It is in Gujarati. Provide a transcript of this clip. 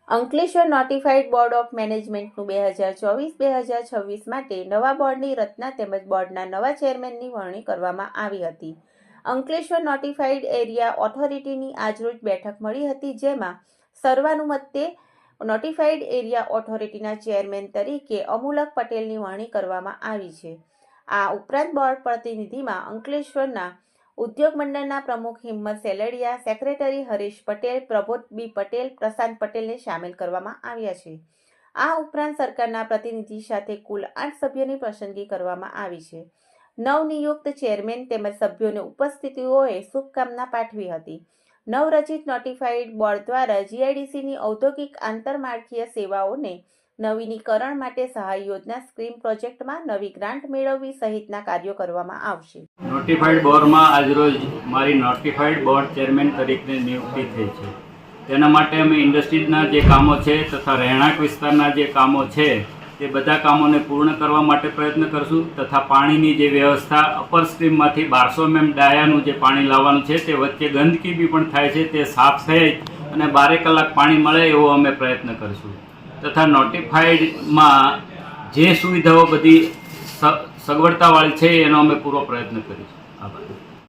અંકલેશ્વર નોટિફાઈડ બોર્ડ ઓફ મેનેજમેન્ટનું 2024-2026 માટે નવા બોર્ડની રચના તેમજ બોર્ડના નવા ચેરમેનની વરણી કરવામાં આવી હતી. અંકલેશ્વર નોટિફાઈડ એરિયા ઓથોરિટીની આજરોજ બેઠક મળી હતી, જેમાં સર્વાનુમતે નોટિફાઈડ એરિયા ઓથોરિટીના ચેરમેન તરીકે અમુલક પટેલની વરણી કરવામાં આવી છે. આ ઉપરાંત બોર્ડ પ્રતિનિધિમાં અંકલેશ્વરના ઉદ્યોગ મંડળના પ્રમુખ હિંમત સેલડિયા, સેક્રેટરી હરીશ પટેલ, પ્રબોધ બી પટેલ, પ્રશાંત પટેલને સામેલ કરવામાં આવ્યા છે. આ ઉપરાંત સરકારના પ્રતિનિધિ સાથે કુલ 8 સભ્યોની પસંદગી કરવામાં આવી છે. નવનિયુક્ત ચેરમેન તેમજ સભ્યોને ઉપસ્થિતિઓએ શુભકામના પાઠવી હતી. નવરચિત નોટિફાઈડ બોર્ડ દ્વારા જીઆઈડીસીની ઔદ્યોગિક આંતરમાળખીય સેવાઓને નવીનીકરણ માટે સહાય યોજના સ્કીમ પ્રોજેક્ટમાં નવી ગ્રાન્ટ મેળવવી સહિતના કાર્યો કરવામાં આવશે. નોટિફાઈડ બોર્ડમાં આજરોજ મારી નોટિફાઈડ બોર્ડ ચેરમેન તરીકે નિયુક્તિ થઈ છે. તેના માટે અમે ઇન્ડસ્ટ્રીઝના જે કામો છે તથા રહેણાંક વિસ્તારના જે કામો છે તે બધા કામોને પૂર્ણ કરવા માટે પ્રયત્ન કરશું તથા પાણીની જે વ્યવસ્થા અપર સ્ટ્રીમમાંથી 1200 mm ડાયાનું જે પાણી લાવવાનું છે તે વચ્ચે ગંદકી બી પણ થાય છે તે સાફ થઈ અને 12 કલાક પાણી મળે એવો અમે પ્રયત્ન કરીશું. તથા નોટિફાઈડમાં જે સુવિધાઓ બધી સગવડતાવાળી છે એનો અમે પૂરો પ્રયત્ન કરીશું. આભાર.